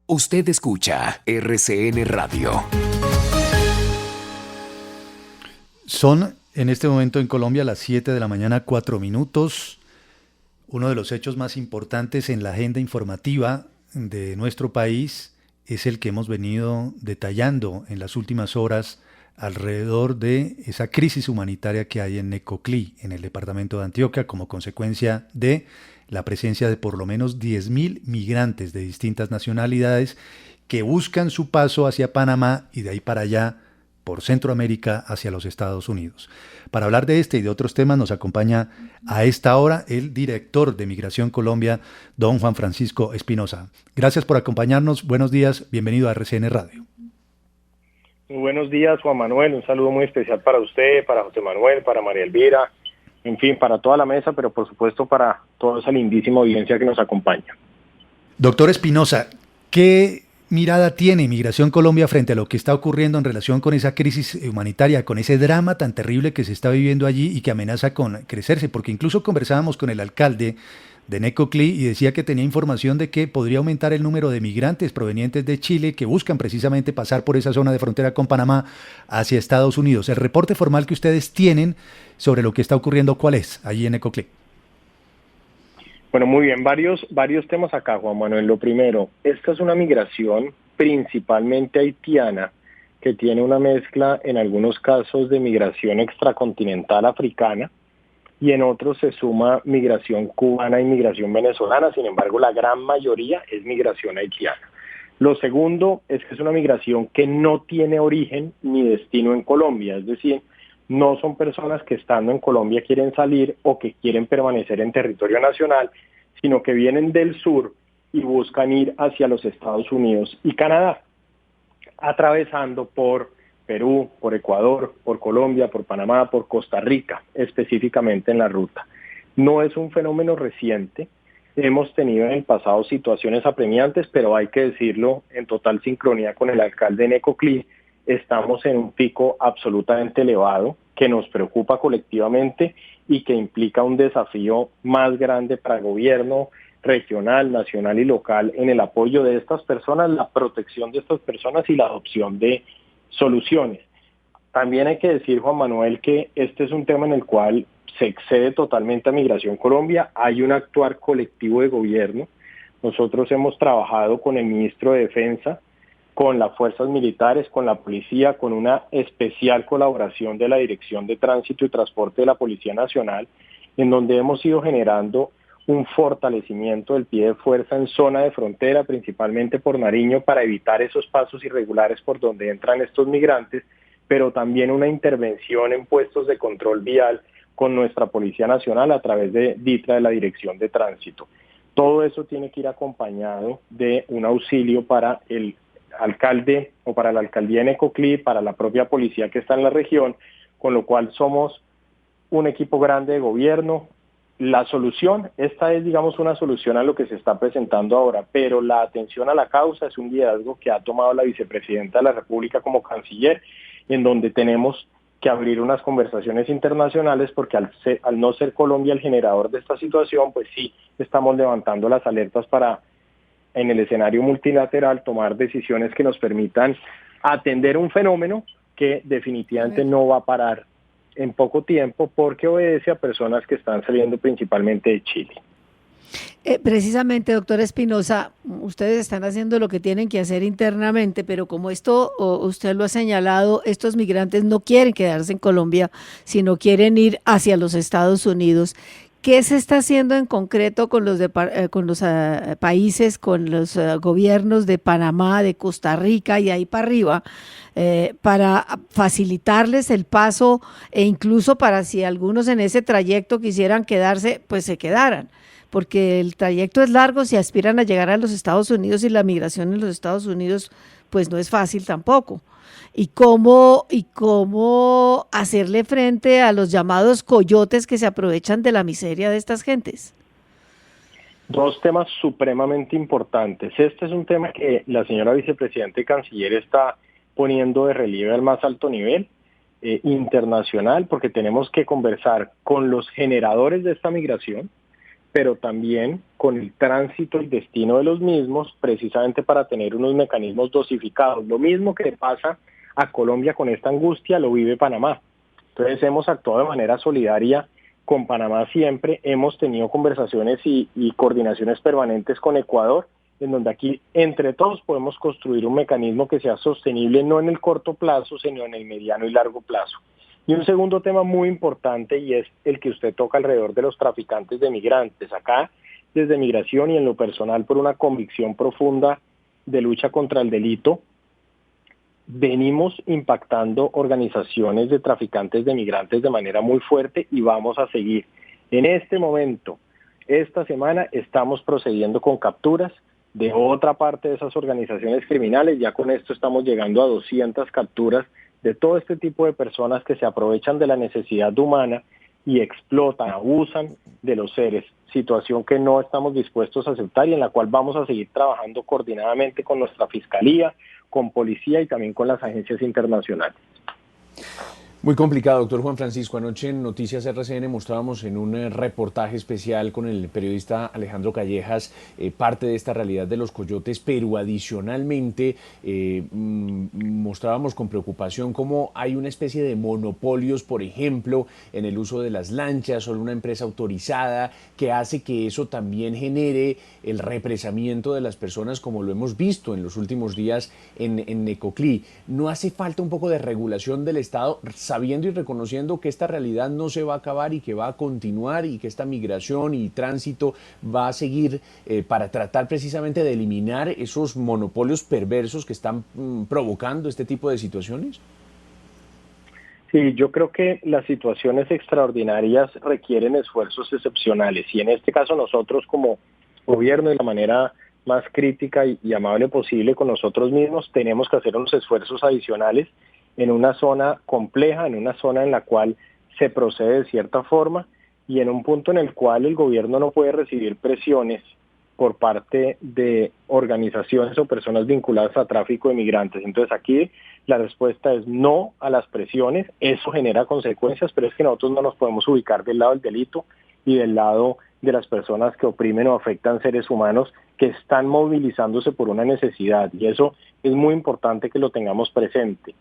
Usted escucha RCN Radio. Son en este momento en Colombia las 7 de la mañana, 4 minutos. Uno de los hechos más importantes en la agenda informativa de nuestro país es el que hemos venido detallando en las últimas horas alrededor de esa crisis humanitaria que hay en Necoclí, en el departamento de Antioquia, como consecuencia de la presencia de por lo menos 10.000 migrantes de distintas nacionalidades que buscan su paso hacia Panamá y de ahí para allá por Centroamérica hacia los Estados Unidos. Para hablar de este y de otros temas nos acompaña a esta hora el director de Migración Colombia, don Juan Francisco Espinosa. Gracias por acompañarnos, buenos días, bienvenido a RCN Radio. Muy buenos días, Juan Manuel, un saludo muy especial para usted, para José Manuel, para María Elvira, en fin, para toda la mesa, pero por supuesto para toda esa lindísima audiencia que nos acompaña. Doctor Espinosa, ¿qué mirada tiene Migración Colombia frente a lo que está ocurriendo en relación con esa crisis humanitaria, con ese drama tan terrible que se está viviendo allí y que amenaza con crecerse? Porque incluso conversábamos con el alcalde de Necoclí y decía que tenía información de que podría aumentar el número de migrantes provenientes de Chile que buscan precisamente pasar por esa zona de frontera con Panamá hacia Estados Unidos. El reporte formal que ustedes tienen sobre lo que está ocurriendo, ¿cuál es allí en Necoclí? Bueno, muy bien, varios temas acá, Juan Manuel. Lo primero, esta es una migración principalmente haitiana que tiene una mezcla en algunos casos de migración extracontinental africana y en otros se suma migración cubana y migración venezolana. Sin embargo, la gran mayoría es migración haitiana. Lo segundo es que es una migración que no tiene origen ni destino en Colombia, es decir, no son personas que estando en Colombia quieren salir o que quieren permanecer en territorio nacional, sino que vienen del sur y buscan ir hacia los Estados Unidos y Canadá, atravesando por Perú, por Ecuador, por Colombia, por Panamá, por Costa Rica, específicamente en la ruta. No es un fenómeno reciente, hemos tenido en el pasado situaciones apremiantes, pero hay que decirlo en total sincronía con el alcalde de Necoclí, estamos en un pico absolutamente elevado que nos preocupa colectivamente y que implica un desafío más grande para el gobierno regional, nacional y local en el apoyo de estas personas, la protección de estas personas y la adopción de soluciones. También hay que decir, Juan Manuel, que este es un tema en el cual se excede totalmente a Migración Colombia, hay un actuar colectivo de gobierno. Nosotros hemos trabajado con el ministro de Defensa, con las fuerzas militares, con la policía, con una especial colaboración de la Dirección de Tránsito y Transporte de la Policía Nacional, en donde hemos ido generando un fortalecimiento del pie de fuerza en zona de frontera, principalmente por Nariño, para evitar esos pasos irregulares por donde entran estos migrantes, pero también una intervención en puestos de control vial con nuestra Policía Nacional a través de DITRA, de la Dirección de Tránsito. Todo eso tiene que ir acompañado de un auxilio para el alcalde o para la alcaldía de Necoclí, para la propia policía que está en la región, con lo cual somos un equipo grande de gobierno. La solución, esta es digamos una solución a lo que se está presentando ahora, pero la atención a la causa es un liderazgo que ha tomado la vicepresidenta de la República como canciller, en donde tenemos que abrir unas conversaciones internacionales porque al no ser Colombia el generador de esta situación, pues sí estamos levantando las alertas para en el escenario multilateral tomar decisiones que nos permitan atender un fenómeno que definitivamente no va a parar en poco tiempo porque obedece a personas que están saliendo principalmente de Chile. Precisamente, doctor Espinosa, ustedes están haciendo lo que tienen que hacer internamente, pero como esto, usted lo ha señalado, estos migrantes no quieren quedarse en Colombia, sino quieren ir hacia los Estados Unidos. ¿Qué se está haciendo en concreto con los países, con los gobiernos de Panamá, de Costa Rica y ahí para arriba, para facilitarles el paso e incluso para si algunos en ese trayecto quisieran quedarse, pues se quedaran? Porque el trayecto es largo, si aspiran a llegar a los Estados Unidos y la migración en los Estados Unidos, pues no es fácil tampoco. ¿Y cómo hacerle frente a los llamados coyotes que se aprovechan de la miseria de estas gentes? Dos temas supremamente importantes. Este es un tema que la señora vicepresidenta y canciller está poniendo de relieve al más alto nivel internacional, porque tenemos que conversar con los generadores de esta migración, pero también con el tránsito y destino de los mismos, precisamente para tener unos mecanismos dosificados. Lo mismo que le pasa a Colombia con esta angustia, lo vive Panamá. Entonces hemos actuado de manera solidaria con Panamá siempre, hemos tenido conversaciones y coordinaciones permanentes con Ecuador, en donde aquí entre todos podemos construir un mecanismo que sea sostenible no en el corto plazo, sino en el mediano y largo plazo. Y un segundo tema muy importante, y es el que usted toca alrededor de los traficantes de migrantes. Acá, desde Migración y en lo personal por una convicción profunda de lucha contra el delito, venimos impactando organizaciones de traficantes de migrantes de manera muy fuerte y vamos a seguir. En este momento, esta semana, estamos procediendo con capturas de otra parte de esas organizaciones criminales. Ya con esto estamos llegando a 200 capturas de todo este tipo de personas que se aprovechan de la necesidad humana y explotan, abusan de los seres, situación que no estamos dispuestos a aceptar y en la cual vamos a seguir trabajando coordinadamente con nuestra Fiscalía, con Policía y también con las agencias internacionales. Muy complicado, doctor Juan Francisco. Anoche en Noticias RCN mostrábamos en un reportaje especial con el periodista Alejandro Callejas parte de esta realidad de los coyotes, pero adicionalmente mostrábamos con preocupación cómo hay una especie de monopolios, por ejemplo, en el uso de las lanchas, solo una empresa autorizada, que hace que eso también genere el represamiento de las personas, como lo hemos visto en los últimos días en Necoclí. ¿No hace falta un poco de regulación del Estado, sabiendo y reconociendo que esta realidad no se va a acabar y que va a continuar y que esta migración y tránsito va a seguir para tratar precisamente de eliminar esos monopolios perversos que están provocando este tipo de situaciones? Sí, yo creo que las situaciones extraordinarias requieren esfuerzos excepcionales y en este caso nosotros como gobierno, de la manera más crítica y amable posible con nosotros mismos, tenemos que hacer unos esfuerzos adicionales en una zona compleja, en una zona en la cual se procede de cierta forma y en un punto en el cual el gobierno no puede recibir presiones por parte de organizaciones o personas vinculadas a tráfico de migrantes. Entonces aquí la respuesta es no a las presiones, eso genera consecuencias, pero es que nosotros no nos podemos ubicar del lado del delito y del lado de las personas que oprimen o afectan seres humanos que están movilizándose por una necesidad, y eso es muy importante que lo tengamos presente.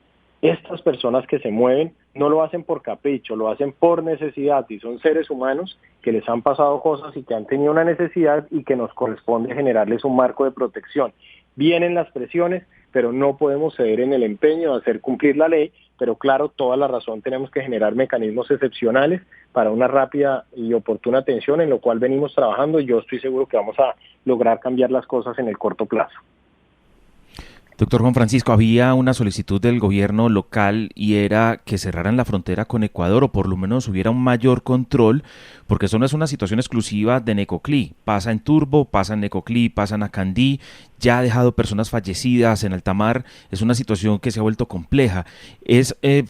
Estas personas que se mueven no lo hacen por capricho, lo hacen por necesidad y son seres humanos que les han pasado cosas y que han tenido una necesidad y que nos corresponde generarles un marco de protección. Vienen las presiones, pero no podemos ceder en el empeño de hacer cumplir la ley, pero claro, toda la razón, tenemos que generar mecanismos excepcionales para una rápida y oportuna atención, en lo cual venimos trabajando y yo estoy seguro que vamos a lograr cambiar las cosas en el corto plazo. Doctor Juan Francisco, había una solicitud del gobierno local y era que cerraran la frontera con Ecuador o por lo menos hubiera un mayor control, porque eso no es una situación exclusiva de Necoclí. Pasa en Turbo, pasa en Necoclí, pasa en Acandí, ya ha dejado personas fallecidas en alta mar. Es una situación que se ha vuelto compleja.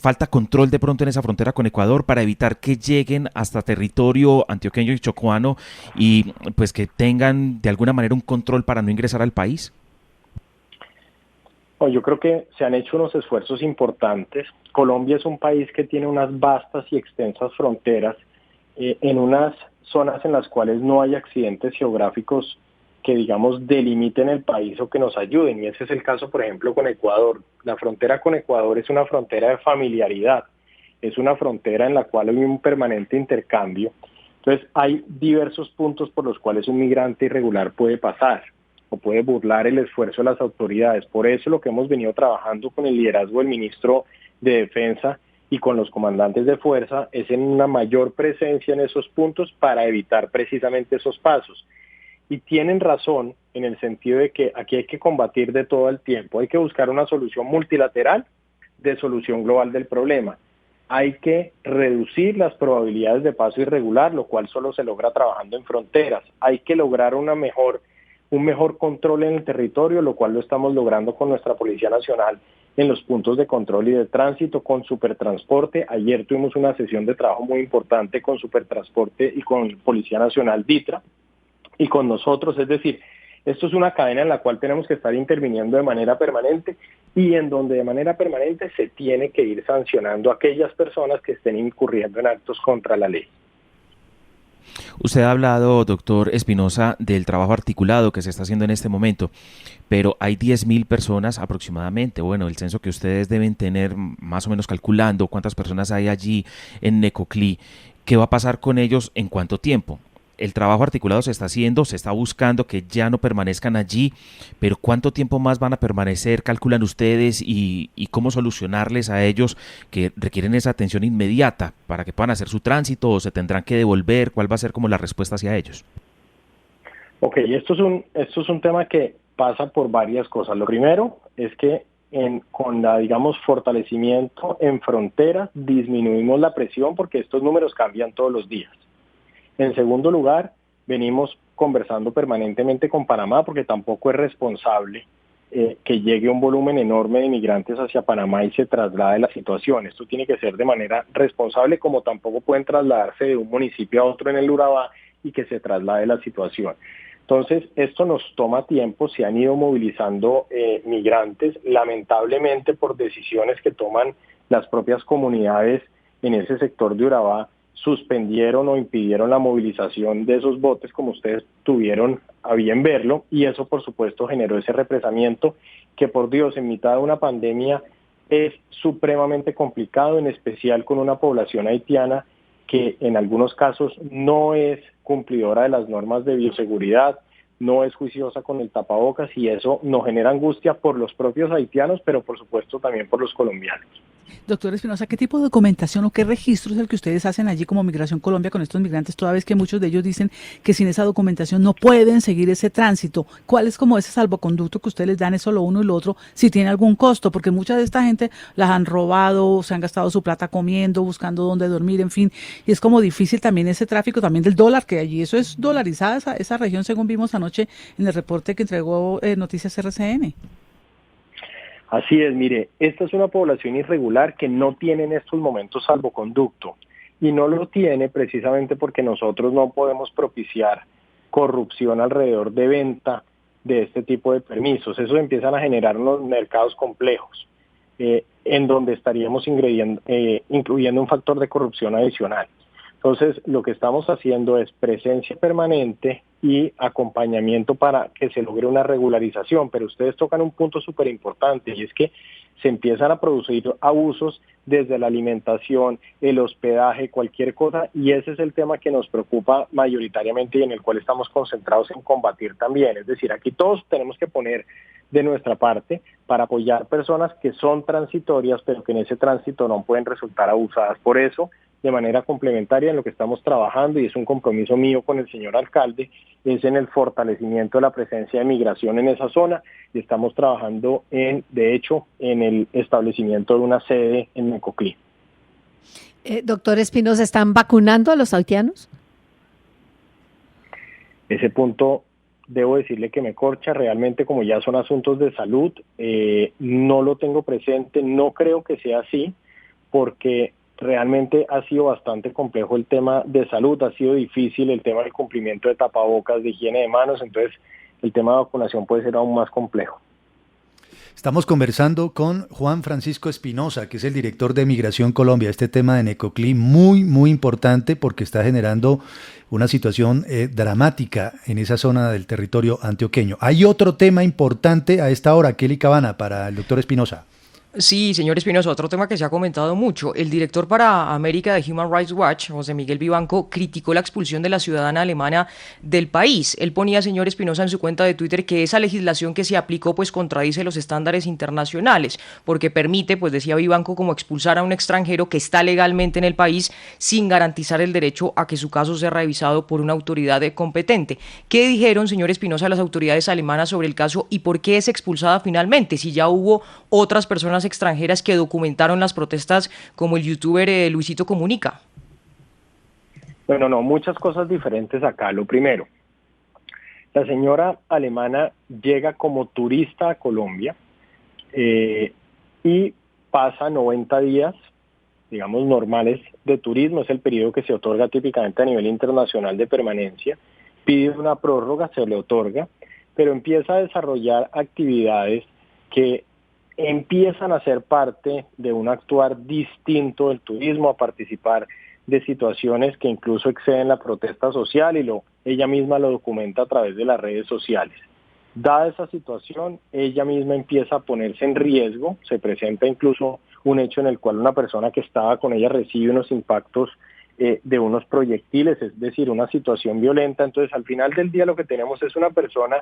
Falta control de pronto en esa frontera con Ecuador para evitar que lleguen hasta territorio antioqueño y chocuano y pues que tengan de alguna manera un control para no ingresar al país. Yo creo que se han hecho unos esfuerzos importantes. Colombia es un país que tiene unas vastas y extensas fronteras en unas zonas en las cuales no hay accidentes geográficos que, digamos, delimiten el país o que nos ayuden. Y ese es el caso, por ejemplo, con Ecuador. La frontera con Ecuador es una frontera de familiaridad. Es una frontera en la cual hay un permanente intercambio. Entonces, hay diversos puntos por los cuales un migrante irregular puede pasar o puede burlar el esfuerzo de las autoridades. Por eso lo que hemos venido trabajando con el liderazgo del ministro de Defensa y con los comandantes de fuerza es en una mayor presencia en esos puntos para evitar precisamente esos pasos. Y tienen razón en el sentido de que aquí hay que combatir de todo el tiempo, hay que buscar una solución multilateral de solución global del problema. Hay que reducir las probabilidades de paso irregular, lo cual solo se logra trabajando en fronteras. Hay que lograr un mejor control en el territorio, lo cual lo estamos logrando con nuestra Policía Nacional en los puntos de control y de tránsito, con Supertransporte. Ayer tuvimos una sesión de trabajo muy importante con Supertransporte y con Policía Nacional DITRA y con nosotros, es decir, esto es una cadena en la cual tenemos que estar interviniendo de manera permanente y en donde de manera permanente se tiene que ir sancionando a aquellas personas que estén incurriendo en actos contra la ley. Usted ha hablado, doctor Espinosa, del trabajo articulado que se está haciendo en este momento, pero hay 10.000 personas aproximadamente. Bueno, el censo que ustedes deben tener más o menos calculando cuántas personas hay allí en Necoclí. ¿Qué va a pasar con ellos en cuánto tiempo? El trabajo articulado se está haciendo, se está buscando que ya no permanezcan allí, pero ¿cuánto tiempo más van a permanecer, calculan ustedes, y cómo solucionarles a ellos que requieren esa atención inmediata para que puedan hacer su tránsito o se tendrán que devolver? ¿Cuál va a ser como la respuesta hacia ellos? Ok, esto es un tema que pasa por varias cosas. Lo primero es que con la, digamos, fortalecimiento en fronteras disminuimos la presión porque estos números cambian todos los días. En segundo lugar, venimos conversando permanentemente con Panamá porque tampoco es responsable que llegue un volumen enorme de migrantes hacia Panamá y se traslade la situación. Esto tiene que ser de manera responsable, como tampoco pueden trasladarse de un municipio a otro en el Urabá y que se traslade la situación. Entonces, esto nos toma tiempo, se han ido movilizando migrantes, lamentablemente por decisiones que toman las propias comunidades en ese sector de Urabá, suspendieron o impidieron la movilización de esos botes, como ustedes tuvieron a bien verlo, y eso por supuesto generó ese represamiento que, por Dios, en mitad de una pandemia es supremamente complicado, en especial con una población haitiana que en algunos casos no es cumplidora de las normas de bioseguridad, no es juiciosa con el tapabocas, y eso nos genera angustia por los propios haitianos, pero por supuesto también por los colombianos. Doctor Espinosa, ¿qué tipo de documentación o qué registro es el que ustedes hacen allí como Migración Colombia con estos migrantes, toda vez que muchos de ellos dicen que sin esa documentación no pueden seguir ese tránsito? ¿Cuál es como ese salvoconducto que ustedes les dan, eso lo uno y lo otro, si tiene algún costo? Porque mucha de esta gente las han robado, se han gastado su plata comiendo, buscando dónde dormir, en fin, y es como difícil también ese tráfico también del dólar, que allí eso es dolarizada esa región, según vimos anoche en el reporte que entregó Noticias RCN. Así es, mire, esta es una población irregular que no tiene en estos momentos salvoconducto, y no lo tiene precisamente porque nosotros no podemos propiciar corrupción alrededor de venta de este tipo de permisos. Eso empiezan a generar unos mercados complejos, en donde estaríamos incluyendo un factor de corrupción adicional. Entonces, lo que estamos haciendo es presencia permanente y acompañamiento para que se logre una regularización, pero ustedes tocan un punto súper importante, y es que se empiezan a producir abusos desde la alimentación, el hospedaje, cualquier cosa, y ese es el tema que nos preocupa mayoritariamente y en el cual estamos concentrados en combatir también. Es decir, aquí todos tenemos que poner de nuestra parte para apoyar personas que son transitorias, pero que en ese tránsito no pueden resultar abusadas. Por eso, de manera complementaria, en lo que estamos trabajando, y es un compromiso mío con el señor alcalde, es en el fortalecimiento de la presencia de migración en esa zona, y estamos trabajando de hecho, en el establecimiento de una sede en Necoclí. Doctor Espinosa, ¿están vacunando a los haitianos? Ese punto, debo decirle que me corcha, realmente como ya son asuntos de salud, no lo tengo presente, no creo que sea así, porque realmente ha sido bastante complejo el tema de salud, ha sido difícil el tema del cumplimiento de tapabocas, de higiene de manos, entonces el tema de vacunación puede ser aún más complejo. Estamos conversando con Juan Francisco Espinosa, que es el director de Migración Colombia. Este tema de Necoclí muy importante porque está generando una situación dramática en esa zona del territorio antioqueño. Hay otro tema importante a esta hora, Kelly Cabana, para el doctor Espinosa. Sí, señor Espinosa, otro tema que se ha comentado mucho. El director para América de Human Rights Watch, José Miguel Vivanco, criticó la expulsión de la ciudadana alemana del país. Él ponía, señor Espinosa, en su cuenta de Twitter que esa legislación que se aplicó pues contradice los estándares internacionales, porque permite, pues decía Vivanco, como expulsar a un extranjero que está legalmente en el país sin garantizar el derecho a que su caso sea revisado por una autoridad competente. ¿Qué dijeron, señor Espinosa, las autoridades alemanas sobre el caso y por qué es expulsada finalmente, si ya hubo otras personas extranjeras que documentaron las protestas, como el youtuber Luisito Comunica? Bueno, no, muchas cosas diferentes acá. Lo primero, la señora alemana llega como turista a Colombia y pasa 90 días, digamos, normales de turismo, es el periodo que se otorga típicamente a nivel internacional de permanencia, pide una prórroga, se le otorga, pero empieza a desarrollar actividades que empiezan a ser parte de un actuar distinto del turismo, a participar de situaciones que incluso exceden la protesta social y ella misma lo documenta a través de las redes sociales. Dada esa situación, ella misma empieza a ponerse en riesgo, se presenta incluso un hecho en el cual una persona que estaba con ella recibe unos impactos de unos proyectiles, es decir, una situación violenta. Entonces, al final del día lo que tenemos es una persona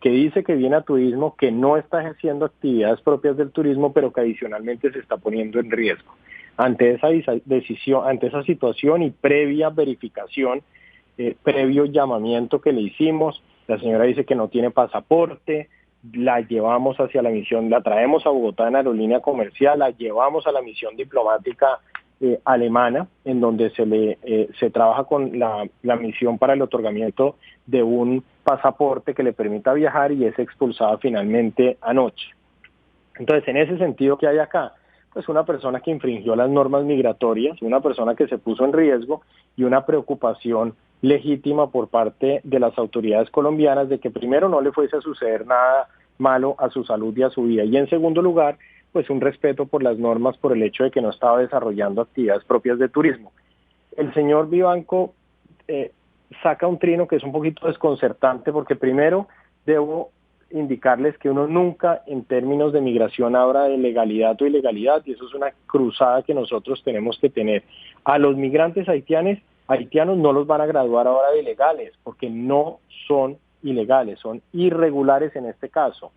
que dice que viene a turismo, que no está ejerciendo actividades propias del turismo, pero que adicionalmente se está poniendo en riesgo. Ante esa decisión, ante esa situación y previa verificación, previo llamamiento que le hicimos, la señora dice que no tiene pasaporte, la llevamos hacia la misión, la traemos a Bogotá en aerolínea comercial, la llevamos a la misión diplomática alemana, en donde se trabaja con la misión para el otorgamiento de un pasaporte que le permita viajar, y es expulsada finalmente anoche. Entonces, en ese sentido, ¿qué hay acá? Pues una persona que infringió las normas migratorias, una persona que se puso en riesgo, y una preocupación legítima por parte de las autoridades colombianas de que primero no le fuese a suceder nada malo a su salud y a su vida, y en segundo lugar, pues un respeto por las normas por el hecho de que no estaba desarrollando actividades propias de turismo. El señor Vivanco saca un trino que es un poquito desconcertante, porque primero debo indicarles que uno nunca en términos de migración habla de legalidad o ilegalidad, y eso es una cruzada que nosotros tenemos que tener. A los migrantes haitianos no los van a graduar ahora de ilegales, porque no son ilegales, son irregulares en este caso.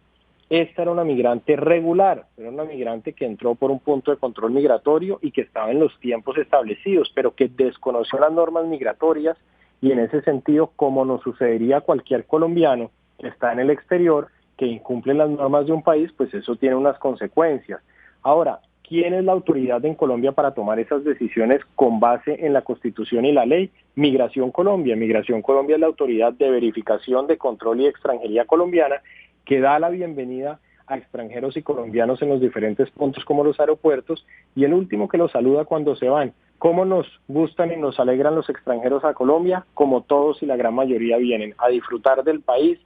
Esta era una migrante regular, era una migrante que entró por un punto de control migratorio y que estaba en los tiempos establecidos, pero que desconoció las normas migratorias, y en ese sentido, como nos sucedería a cualquier colombiano que está en el exterior, que incumple las normas de un país, pues eso tiene unas consecuencias. Ahora, ¿quién es la autoridad en Colombia para tomar esas decisiones con base en la Constitución y la ley? Migración Colombia. Migración Colombia es la autoridad de verificación, de control y extranjería colombiana, que da la bienvenida a extranjeros y colombianos en los diferentes puntos como los aeropuertos, y el último que los saluda cuando se van. ¿Cómo nos gustan y nos alegran los extranjeros a Colombia? Como todos y la gran mayoría vienen a disfrutar del país,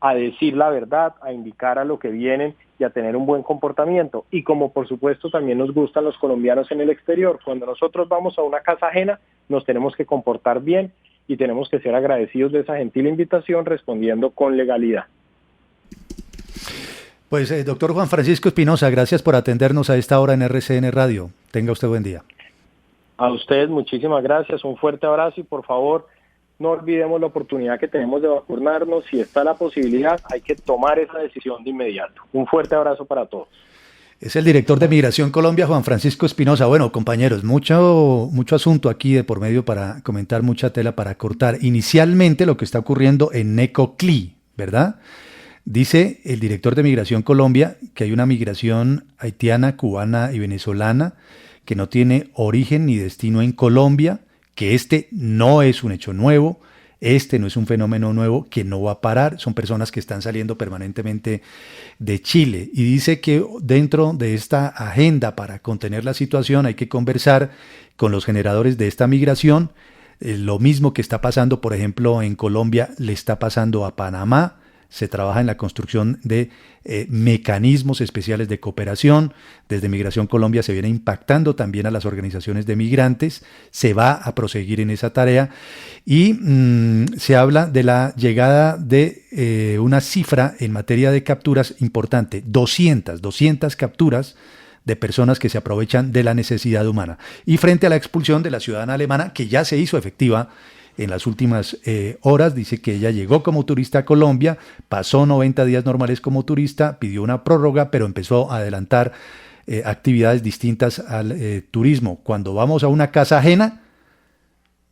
a decir la verdad, a indicar a lo que vienen y a tener un buen comportamiento. Y como por supuesto también nos gustan los colombianos en el exterior, cuando nosotros vamos a una casa ajena nos tenemos que comportar bien y tenemos que ser agradecidos de esa gentil invitación, respondiendo con legalidad. Pues doctor Juan Francisco Espinosa, gracias por atendernos a esta hora en RCN Radio. Tenga usted buen día. A ustedes muchísimas gracias, un fuerte abrazo, y por favor no olvidemos la oportunidad que tenemos de vacunarnos. Si está la posibilidad, hay que tomar esa decisión de inmediato. Un fuerte abrazo para todos. Es el director de Migración Colombia, Juan Francisco Espinosa. Bueno, compañeros, mucho asunto aquí de por medio para comentar, mucha tela para cortar. Inicialmente lo que está ocurriendo en Necoclí, ¿verdad? Dice el director de Migración Colombia que hay una migración haitiana, cubana y venezolana que no tiene origen ni destino en Colombia, que este no es un hecho nuevo, este no es un fenómeno nuevo que no va a parar, son personas que están saliendo permanentemente de Chile. Y dice que dentro de esta agenda para contener la situación hay que conversar con los generadores de esta migración. Lo mismo que está pasando, por ejemplo, en Colombia, le está pasando a Panamá. Se trabaja en la construcción de mecanismos especiales de cooperación. Desde Migración Colombia se viene impactando también a las organizaciones de migrantes. Se va a proseguir en esa tarea. Y se habla de la llegada de una cifra en materia de capturas importante. 200 capturas de personas que se aprovechan de la necesidad humana. Y frente a la expulsión de la ciudadana alemana, que ya se hizo efectiva en las últimas horas, dice que ella llegó como turista a Colombia, pasó 90 días normales como turista, pidió una prórroga, pero empezó a adelantar actividades distintas al turismo. Cuando vamos a una casa ajena,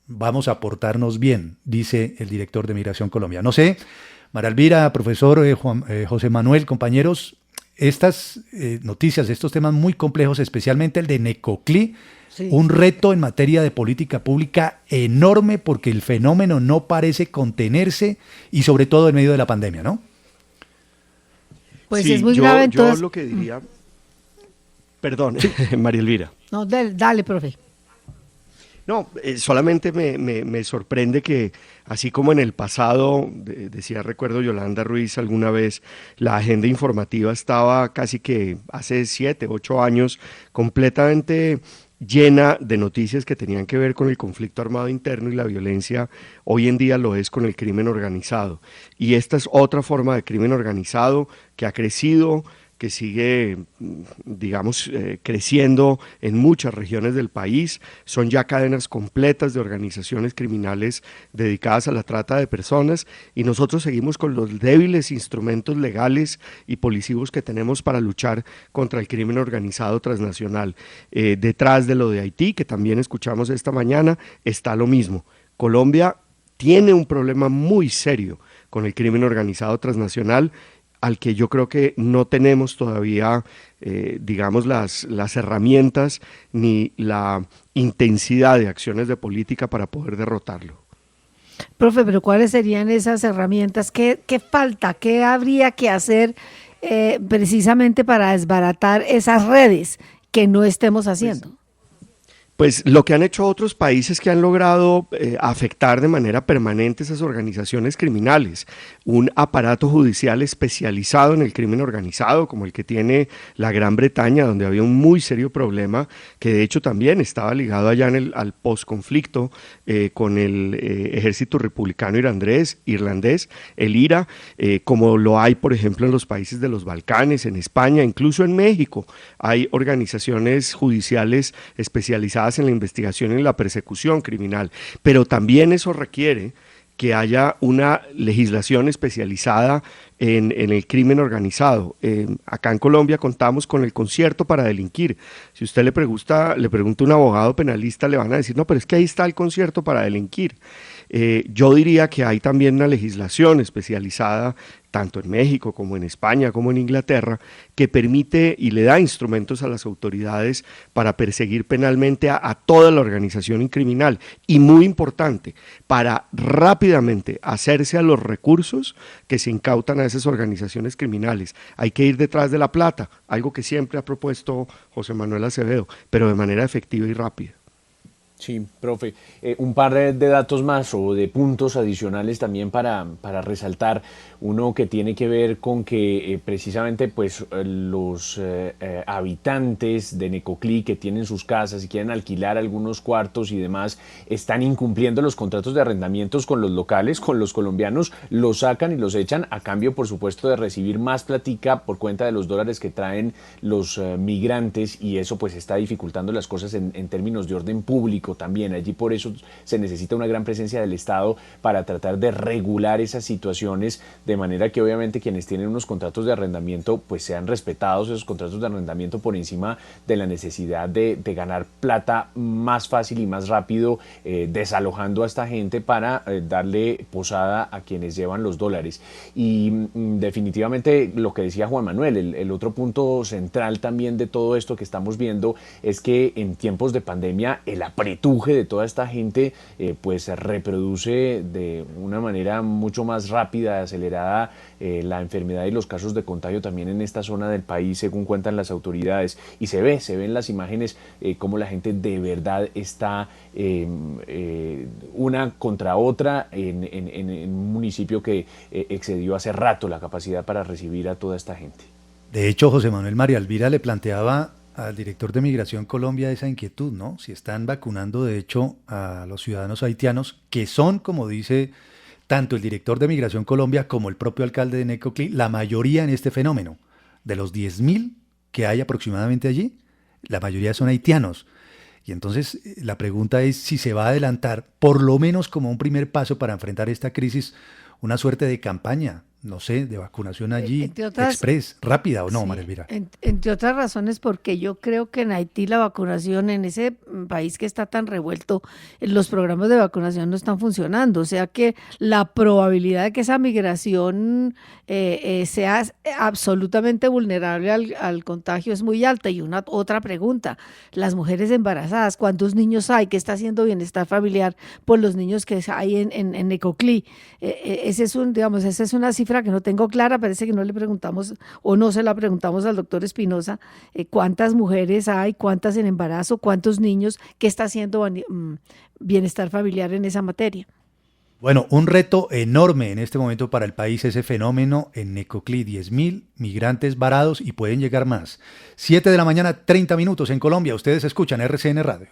vamos a portarnos bien, dice el director de Migración Colombia. No sé, María Elvira, profesor José Manuel, compañeros, estas noticias, estos temas muy complejos, especialmente el de Necoclí, sí, un reto en materia de política pública enorme, porque el fenómeno no parece contenerse, y sobre todo en medio de la pandemia, ¿no? Pues sí, es muy grave. Entonces, yo lo que diría, perdón, sí. María Elvira. No, dale, profe. No, solamente me sorprende que, así como en el pasado, decía, recuerdo Yolanda Ruiz alguna vez, la agenda informativa estaba casi que hace 7, 8 años completamente llena de noticias que tenían que ver con el conflicto armado interno, y la violencia hoy en día lo es con el crimen organizado. Y esta es otra forma de crimen organizado que ha crecido, que sigue, digamos, creciendo en muchas regiones del país. Son ya cadenas completas de organizaciones criminales dedicadas a la trata de personas, y nosotros seguimos con los débiles instrumentos legales y policivos que tenemos para luchar contra el crimen organizado transnacional. Detrás de lo de Haití, que también escuchamos esta mañana, está lo mismo. Colombia tiene un problema muy serio con el crimen organizado transnacional, al que yo creo que no tenemos todavía, digamos, las herramientas ni la intensidad de acciones de política para poder derrotarlo. Profe, pero ¿cuáles serían esas herramientas? ¿Qué falta? ¿Qué habría que hacer precisamente para desbaratar esas redes que no estemos haciendo? Pues lo que han hecho otros países que han logrado afectar de manera permanente esas organizaciones criminales, un aparato judicial especializado en el crimen organizado, como el que tiene la Gran Bretaña, donde había un muy serio problema, que de hecho también estaba ligado allá al posconflicto con el ejército republicano irlandés, el IRA, como lo hay, por ejemplo, en los países de los Balcanes, en España, incluso en México. Hay organizaciones judiciales especializadas en la investigación y en la persecución criminal, pero también eso requiere que haya una legislación especializada en el crimen organizado. Acá en Colombia contamos con el concierto para delinquir. Si usted le pregunta a un abogado penalista, le van a decir, no, pero es que ahí está el concierto para delinquir. Yo diría que hay también una legislación especializada, tanto en México como en España como en Inglaterra, que permite y le da instrumentos a las autoridades para perseguir penalmente a toda la organización criminal, y muy importante, para rápidamente hacerse a los recursos que se incautan a esas organizaciones criminales. Hay que ir detrás de la plata, algo que siempre ha propuesto José Manuel Acevedo, pero de manera efectiva y rápida. Sí, profe. Un par de datos más o de puntos adicionales también para resaltar. Uno que tiene que ver con que precisamente pues los habitantes de Necoclí que tienen sus casas y quieren alquilar algunos cuartos y demás, están incumpliendo los contratos de arrendamientos con los locales, con los colombianos, los sacan y los echan a cambio, por supuesto, de recibir más platica por cuenta de los dólares que traen los migrantes, y eso pues está dificultando las cosas en términos de orden público también. Allí por eso se necesita una gran presencia del Estado para tratar de regular esas situaciones, de manera que obviamente quienes tienen unos contratos de arrendamiento pues sean respetados esos contratos de arrendamiento por encima de la necesidad de ganar plata más fácil y más rápido desalojando a esta gente para darle posada a quienes llevan los dólares. Y definitivamente lo que decía Juan Manuel, el otro punto central también de todo esto que estamos viendo es que en tiempos de pandemia el apretuje de toda esta gente pues se reproduce de una manera mucho más rápida, acelerada, la enfermedad y los casos de contagio también en esta zona del país, según cuentan las autoridades, y se ven las imágenes cómo la gente de verdad está una contra otra en un municipio que excedió hace rato la capacidad para recibir a toda esta gente. De hecho, José Manuel, María Elvira le planteaba al director de Migración Colombia esa inquietud, ¿no? Si están vacunando, de hecho, a los ciudadanos haitianos, que son, como dice tanto el director de Migración Colombia como el propio alcalde de Necoclí, la mayoría en este fenómeno. De los 10.000 que hay aproximadamente allí, la mayoría son haitianos. Y entonces la pregunta es si se va a adelantar, por lo menos como un primer paso para enfrentar esta crisis, una suerte de campaña, no sé, de vacunación allí, express, rápida o no, sí, María Elvira. Entre otras razones, porque yo creo que en Haití la vacunación, en ese país que está tan revuelto, los programas de vacunación no están funcionando. O sea que la probabilidad de que esa migración sea absolutamente vulnerable al contagio es muy alta. Y otra pregunta, las mujeres embarazadas, ¿cuántos niños hay? ¿Qué está haciendo Bienestar Familiar por los niños que hay en Necoclí? Esa es una cifra que no tengo clara, parece que no le preguntamos o no se la preguntamos al doctor Espinosa, cuántas mujeres hay, cuántas en embarazo, cuántos niños, qué está haciendo Bienestar Familiar en esa materia. Bueno, un reto enorme en este momento para el país ese fenómeno en Necoclí, 10.000 migrantes varados y pueden llegar más. 7 de la mañana, 30 minutos en Colombia. Ustedes escuchan RCN Radio.